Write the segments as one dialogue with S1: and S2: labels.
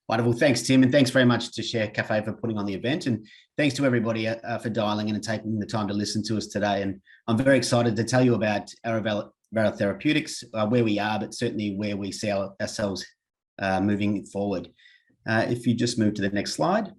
S1: Wonderful. Thanks, Tim. And thanks very much to Share Cafe for putting on the event. And thanks to everybody for dialing in and taking the time to listen to us today. And I'm very excited to tell you about Arovella Therapeutics, where we are, but certainly where we see ourselves moving forward. If you just move to the next slide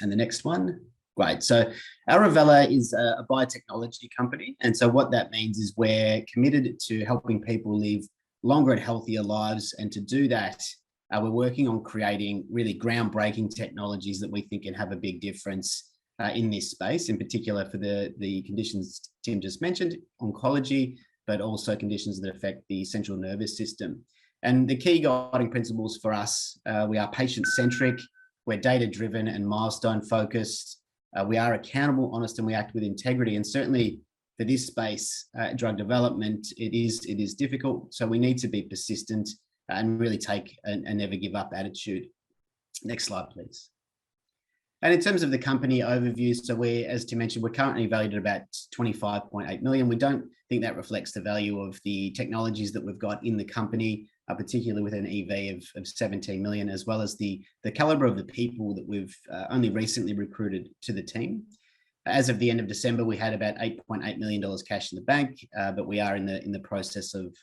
S1: and the next one. Great. So Arovella is a biotechnology company. And so what that means is we're committed to helping people live longer and healthier lives. And to do that, we're working on creating really groundbreaking technologies that we think can have a big difference in this space, in particular for the conditions Tim just mentioned, oncology, but also conditions that affect the central nervous system. And the key guiding principles for us, we are patient-centric, we're data-driven and milestone-focused, we are accountable, honest, and we act with integrity. And certainly for this space, drug development, it is difficult. So we need to be persistent and really take a never give up attitude. Next slide, please. And in terms of the company overview, so as Tim mentioned, we're currently valued at about 25.8 million. We don't think that reflects the value of the technologies that we've got in the company, particularly with an EV of 17 million, as well as the caliber of the people that we've only recently recruited to the team. As of the end of December, we had about $8.8 million cash in the bank, but we are in the process of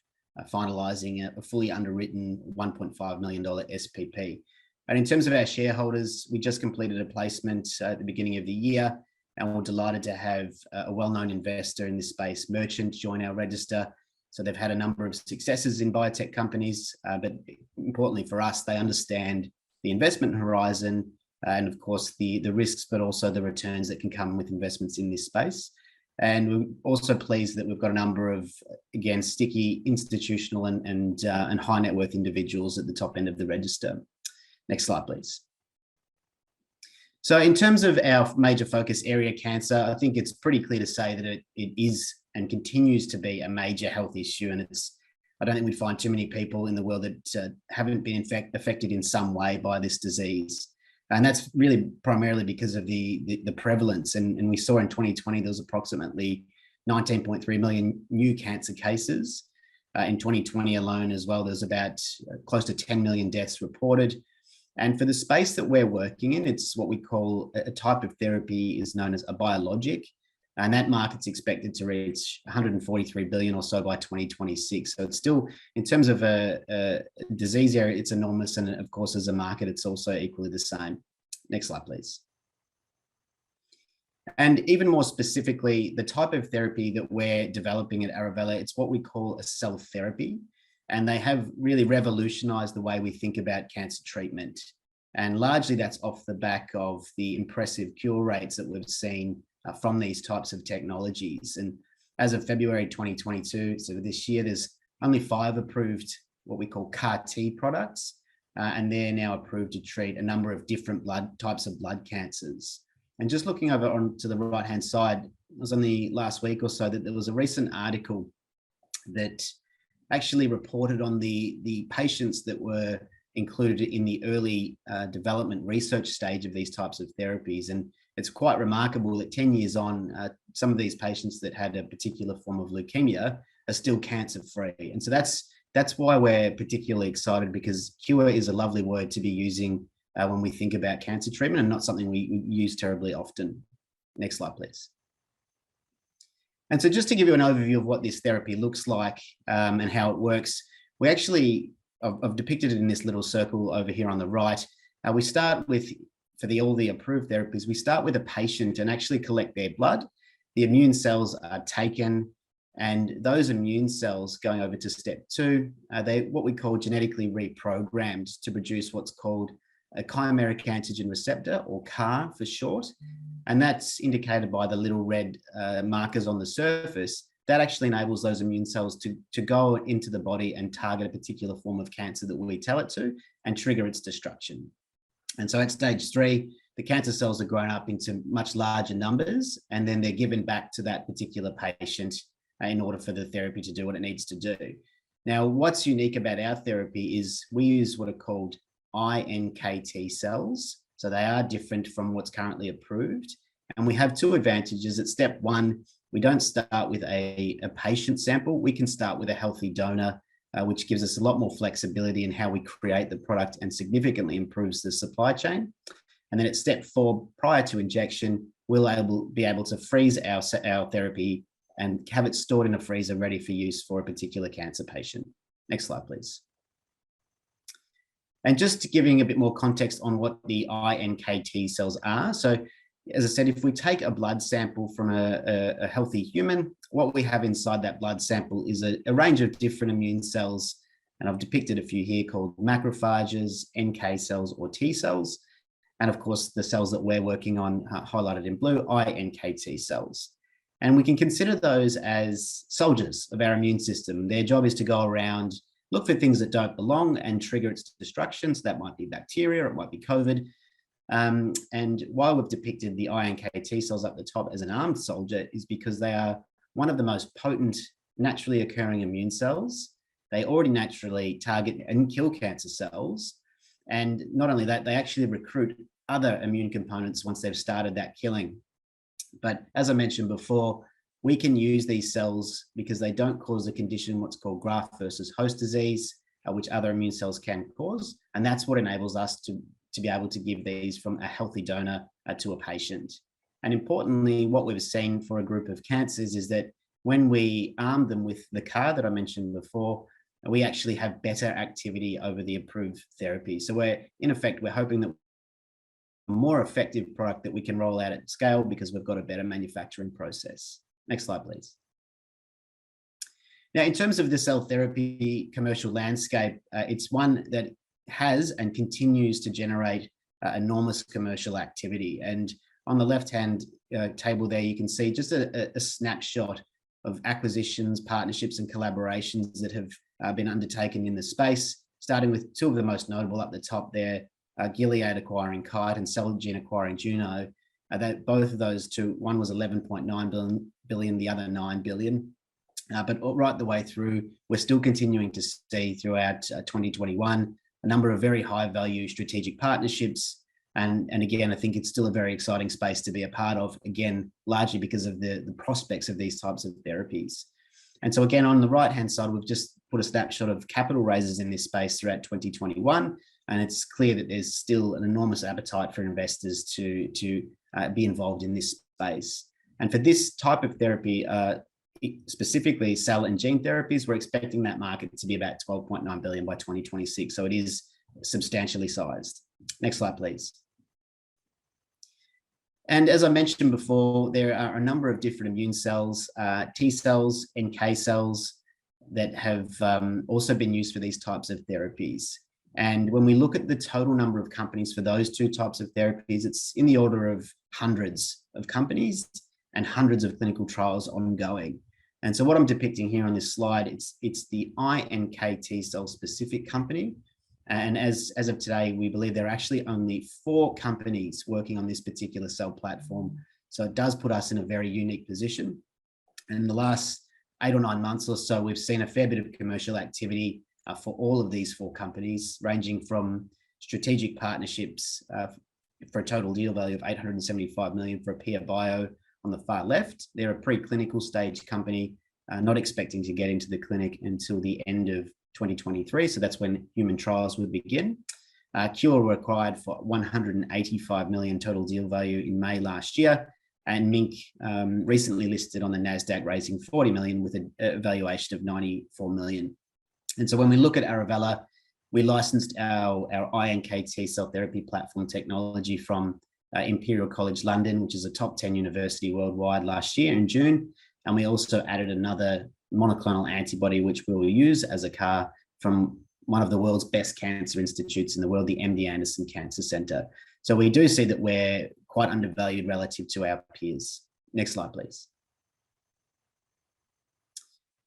S1: finalising a fully underwritten $1.5 million SPP. And in terms of our shareholders, we just completed a placement at the beginning of the year, and we're delighted to have a well-known investor in this space, Merchant, join our register. So they've had a number of successes in biotech companies, but importantly for us, they understand the investment horizon and of course the risks, but also the returns that can come with investments in this space. And we're also pleased that we've got a number of, again, sticky institutional and high net worth individuals at the top end of the register. Next slide, please. So in terms of our major focus area, cancer, I think it's pretty clear to say that it is and continues to be a major health issue. And I don't think we'd find too many people in the world that haven't been affected in some way by this disease. And that's really primarily because of the prevalence. And we saw in 2020, there was approximately 19.3 million new cancer cases. In 2020 alone as well, there's about close to 10 million deaths reported. And for the space that we're working in, it's what we call a type of therapy is known as a biologic. And that market's expected to reach 143 billion or so by 2026. So it's still, in terms of a disease area, it's enormous. And of course, as a market, it's also equally the same. Next slide, please. And even more specifically, the type of therapy that we're developing at Arovella, it's what we call a cell therapy. And they have really revolutionized the way we think about cancer treatment. And largely that's off the back of the impressive cure rates that we've seen from these types of technologies. And as of February 2022, so this year, there's only 5 approved what we call CAR T products, and they're now approved to treat a number of different types of blood cancers. And just looking over onto the right-hand side, it was only last week or so that there was a recent article that actually reported on the patients that were included in the early development research stage of these types of therapies. And it's quite remarkable that 10 years on, some of these patients that had a particular form of leukemia are still cancer-free. And so that's why we're particularly excited, because cure is a lovely word to be using when we think about cancer treatment, and not something we use terribly often. Next slide, please. And so just to give you an overview of what this therapy looks like and how it works, we actually, I've depicted it in this little circle over here on the right. We start with, for all the approved therapies, we start with a patient and actually collect their blood. The immune cells are taken, and those immune cells, going over to step 2, they what we call genetically reprogrammed to produce what's called a chimeric antigen receptor, or CAR for short. And that's indicated by the little red markers on the surface. That actually enables those immune cells to go into the body and target a particular form of cancer that we tell it to, and trigger its destruction. And so at stage 3, the cancer cells are grown up into much larger numbers, and then they're given back to that particular patient in order for the therapy to do what it needs to do. Now, what's unique about our therapy is we use what are called IKT cells. So they are different from what's currently approved. And we have 2 advantages. At step 1, we don't start with a patient sample. We can start with a healthy donor which gives us a lot more flexibility in how we create the product and significantly improves the supply chain. And then at step 4, prior to injection, we'll be able to freeze our therapy and have it stored in a freezer ready for use for a particular cancer patient. Next slide, please. And just giving a bit more context on what the iNKT cells are. So as I said, if we take a blood sample from a healthy human, what we have inside that blood sample is a range of different immune cells. And I've depicted a few here called macrophages, NK cells, or T cells. And of course, the cells that we're working on highlighted in blue, iNKT cells. And we can consider those as soldiers of our immune system. Their job is to go around, look for things that don't belong and trigger its destruction. So that might be bacteria, it might be COVID. And why we've depicted the iNKT cells up the top as an armed soldier is because they are one of the most potent naturally occurring immune cells. They already naturally target and kill cancer cells. And not only that, they actually recruit other immune components once they've started that killing. But as I mentioned before, we can use these cells because they don't cause a condition, what's called graft versus host disease, which other immune cells can cause. And that's what enables us to be able to give these from a healthy donor to a patient. And importantly, what we've seen for a group of cancers is that when we arm them with the CAR that I mentioned before, we actually have better activity over the approved therapy. So we're hoping that a more effective product that we can roll out at scale because we've got a better manufacturing process. Next slide, please. Now, in terms of the cell therapy commercial landscape, it's one that has and continues to generate enormous commercial activity. And on the left-hand table there, you can see just a snapshot of acquisitions, partnerships, and collaborations that have been undertaken in the space, starting with two of the most notable up the top there, Gilead acquiring Kite and Celgene acquiring Juno. That both of those two, one was 11.9 billion, the other 9 billion. But right the way through, we're still continuing to see throughout 2021 a number of very high value strategic partnerships. And again, I think it's still a very exciting space to be a part of, again, largely because of the prospects of these types of therapies. And so again, on the right-hand side, we've just put a snapshot of capital raises in this space throughout 2021. And it's clear that there's still an enormous appetite for investors to be involved in this space. And for this type of therapy, specifically cell and gene therapies, we're expecting that market to be about 12.9 billion by 2026. So it is substantially sized. Next slide, please. And as I mentioned before, there are a number of different immune cells, T cells, NK cells, that have also been used for these types of therapies. And when we look at the total number of companies for those two types of therapies, it's in the order of hundreds of companies and hundreds of clinical trials ongoing. And so what I'm depicting here on this slide, it's the iNKT cell specific company. And as of today, we believe there are actually only 4 companies working on this particular cell platform. So it does put us in a very unique position. And in the last 8 or 9 months or so, we've seen a fair bit of commercial activity for all of these 4 companies, ranging from strategic partnerships for a total deal value of 875 million for Appear Bio on the far left. They're a preclinical stage company, not expecting to get into the clinic until the end of 2023. So that's when human trials will begin. Cure were acquired for 185 million total deal value in May last year. And Mink recently listed on the NASDAQ, raising 40 million with a valuation of 94 million. And so when we look at Arovella, we licensed our iNKT cell therapy platform technology from Imperial College London, which is a top 10 university worldwide, last year in June. And we also added another monoclonal antibody, which we will use as a CAR from one of the world's best cancer institutes in the world, the MD Anderson Cancer Center. So we do see that we're quite undervalued relative to our peers. Next slide, please.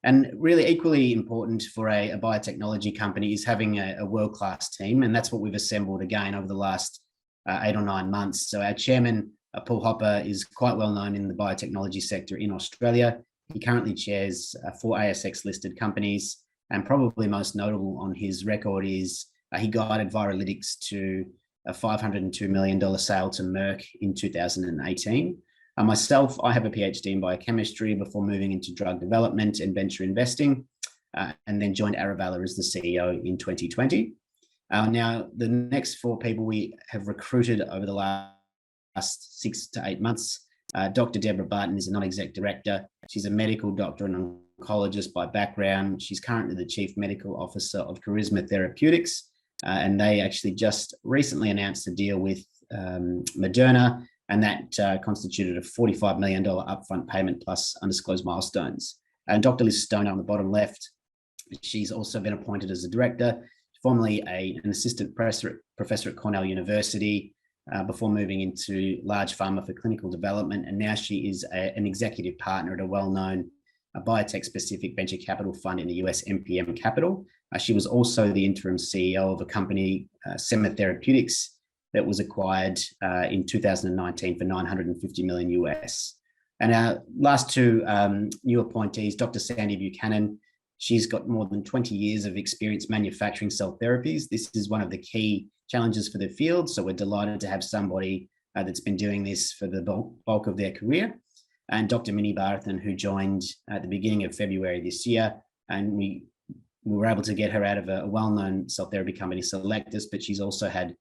S1: And really equally important for a biotechnology company is having a world-class team. And that's what we've assembled again over the last 8 or 9 months. So our chairman, Paul Hopper, is quite well known in the biotechnology sector in Australia. He currently chairs 4 ASX listed companies, and probably most notable on his record is he guided Viralytics to a $502 million sale to Merck in 2018. Myself, I have a PhD in biochemistry before moving into drug development and venture investing. and then joined Arovella as the CEO in 2020. Now, the next 4 people we have recruited over the last 6 to 8 months. Dr. Deborah Barton is a non-exec director. She's a medical doctor and oncologist by background. She's currently the chief medical officer of Charisma Therapeutics, and they actually just recently announced a deal with Moderna, and that constituted a $45 million upfront payment plus undisclosed milestones. And Dr. Liz Stoner on the bottom left, she's also been appointed as a director, formerly an assistant professor at Cornell University, before moving into large pharma for clinical development. And now she is an executive partner at a well-known biotech-specific venture capital fund in the US, MPM Capital. She was also the interim CEO of a company, Arovella Therapeutics, that was acquired in 2019 for $950 million US. And our last 2 new appointees, Dr. Sandy Buchanan, she's got more than 20 years of experience manufacturing cell therapies. This is one of the key challenges for the field. So we're delighted to have somebody that's been doing this for the bulk of their career. And Dr. Minnie Bharathan, who joined at the beginning of February this year. And we were able to get her out of a well-known cell therapy company, Selectus, but she's also had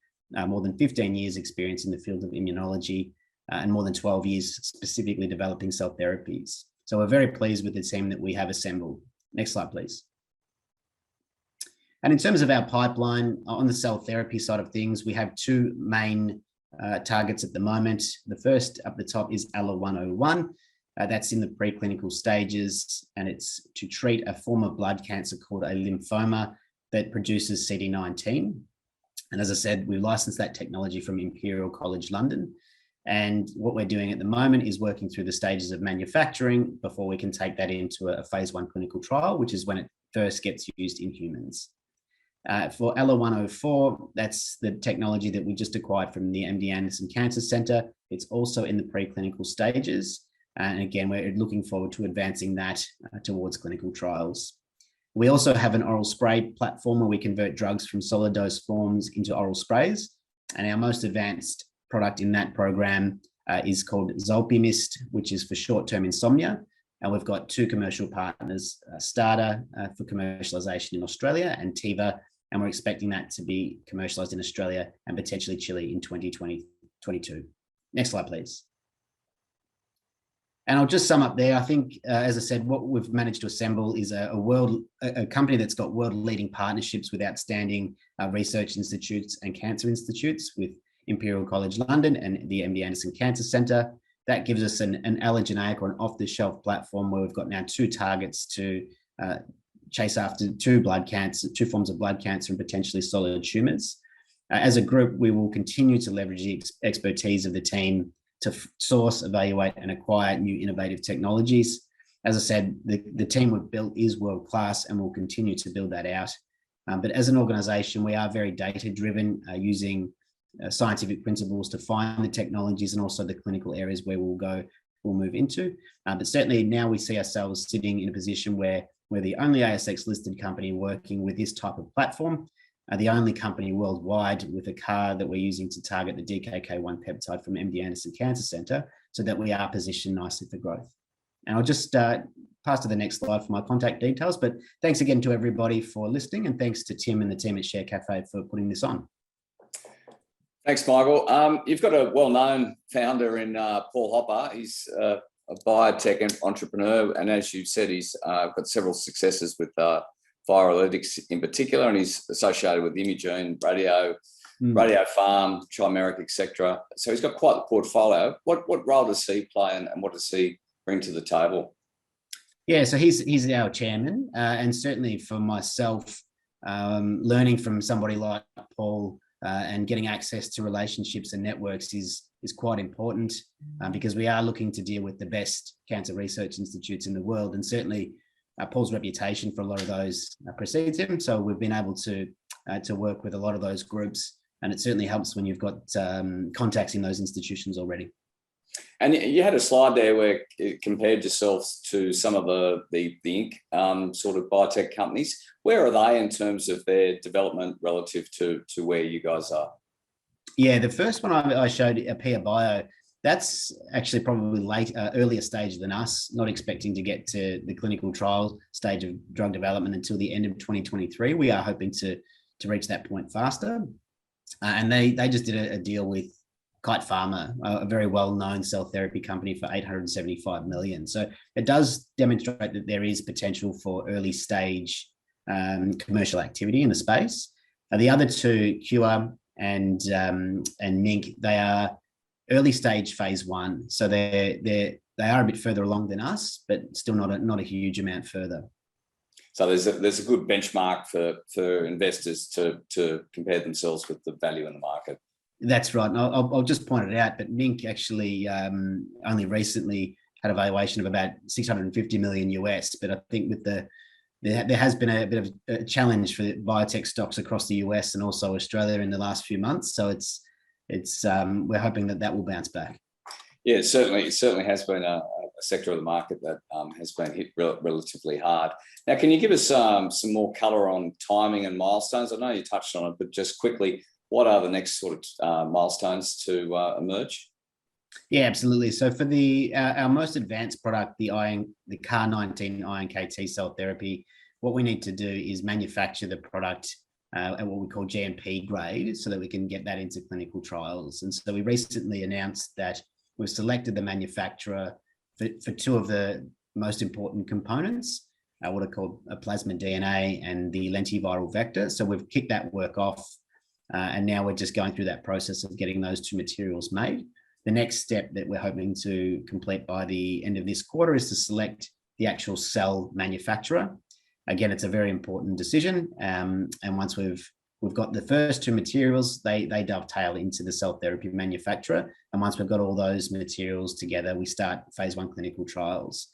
S1: more than 15 years experience in the field of immunology and more than 12 years specifically developing cell therapies. So we're very pleased with the team that we have assembled. Next slide, please. And in terms of our pipeline, on the cell therapy side of things, we have 2 main targets at the moment. The first up the top is ALLO-101. That's in the preclinical stages, and it's to treat a form of blood cancer called a lymphoma that produces CD19. And as I said, we licensed that technology from Imperial College London. And what we're doing at the moment is working through the stages of manufacturing before we can take that into a phase 1 clinical trial, which is when it first gets used in humans. For ALLO-104, that's the technology that we just acquired from the MD Anderson Cancer Center. It's also in the preclinical stages. And again, we're looking forward to advancing that towards clinical trials. We also have an oral spray platform where we convert drugs from solid dose forms into oral sprays. And our most advanced product in that program is called Zolpimist, which is for short-term insomnia. And we've got 2 commercial partners, Starter for commercialization in Australia and Teva, and we're expecting that to be commercialized in Australia and potentially Chile in 2022. Next slide, please. And I'll just sum up there. I think, as I said, what we've managed to assemble is a company that's got world-leading partnerships with outstanding research institutes and cancer institutes with Imperial College London and the MD Anderson Cancer Center. That gives us an allogeneic or an off-the-shelf platform where we've got now 2 targets to chase after 2 forms of blood cancer and potentially solid tumors. As a group, we will continue to leverage the expertise of the team to source, evaluate, and acquire new innovative technologies. As I said, the team we've built is world-class and we'll continue to build that out. But as an organization, we are very data-driven, using scientific principles to find the technologies and also the clinical areas where we'll move into. But certainly now we see ourselves sitting in a position where we're the only ASX listed company working with this type of platform, the only company worldwide with a CAR that we're using to target the DKK1 peptide from MD Anderson Cancer Center, so that we are positioned nicely for growth. And I'll just pass to the next slide for my contact details, but thanks again to everybody for listening, and thanks to Tim and the team at Share Cafe for putting this on.
S2: Thanks, Michael. You've got a well-known founder in Paul Hopper. He's a biotech entrepreneur, and as you said, he's got several successes with virolytics in particular, and he's associated with Imugene, Radio Farm, Chimeric, etc. So he's got quite the portfolio. What role does he play, and what does he bring to the table?
S1: Yeah, so he's our chairman, and certainly for myself, learning from somebody like Paul and getting access to relationships and networks is quite important, because we are looking to deal with the best cancer research institutes in the world, and certainly Paul's reputation for a lot of those precedes him. So we've been able to work with a lot of those groups, and it certainly helps when you've got contacts in those institutions already.
S2: And you had a slide there where it compared yourselves to some of the Inc. Sort of biotech companies. Where are they in terms of their development relative to where you guys are?
S1: Yeah, the first one I showed, Apia Bio, That's actually probably earlier stage than us, not expecting to get to the clinical trial stage of drug development until the end of 2023. We are hoping to reach that point faster. And they just did a deal with Kite Pharma, a very well-known cell therapy company, for 875 million. So it does demonstrate that there is potential for early stage commercial activity in the space. The other two, Cure and Mink, they are early stage phase 1, so they are a bit further along than us, but still not a huge amount further.
S2: So there's a good benchmark for investors to compare themselves with the value in the market.
S1: That's right. And I'll just point it out, but Mink actually only recently had a valuation of about $650 million US. But I think with there has been a bit of a challenge for biotech stocks across the US and also Australia in the last few months. So we're hoping that will bounce back.
S2: Yeah, it certainly has been a sector of the market that has been hit relatively hard. Now, can you give us some more color on timing and milestones? I know you touched on it, but just quickly, what are the next sort of milestones to emerge?
S1: Yeah, absolutely. So for our most advanced product, the CAR19 IKT cell therapy, what we need to do is manufacture the product at what we call GMP grade so that we can get that into clinical trials. And so we recently announced that we've selected the manufacturer for two of the most important components, what are called a plasmid DNA and the lentiviral vector. So we've kicked that work off, and now we're just going through that process of getting those two materials made. The next step that we're hoping to complete by the end of this quarter is to select the actual cell manufacturer. Again, it's a very important decision, and once we've got the first two materials, they dovetail into the cell therapy manufacturer. And once we've got all those materials together, we start phase 1 clinical trials.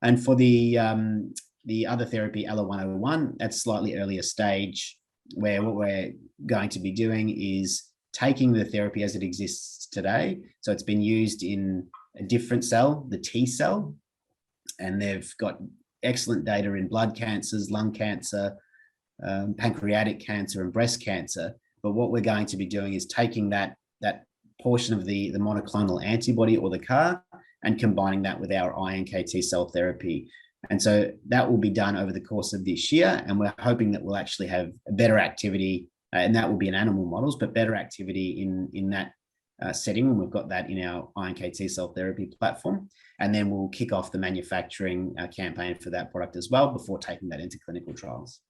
S1: And for the other therapy, ALA-101, that's slightly earlier stage, where what we're going to be doing is taking the therapy as it exists today. So it's been used in a different cell, the T cell, and they've got excellent data in blood cancers, lung cancer, pancreatic cancer and breast cancer. But what we're going to be doing is taking that portion of the monoclonal antibody or the CAR and combining that with our IKT cell therapy. And so that will be done over the course of this year. And we're hoping that we'll actually have a better activity, and that will be in animal models, but better activity in that setting when we've got that in our IKT cell therapy platform. And then we'll kick off the manufacturing campaign for that product as well before taking that into clinical trials.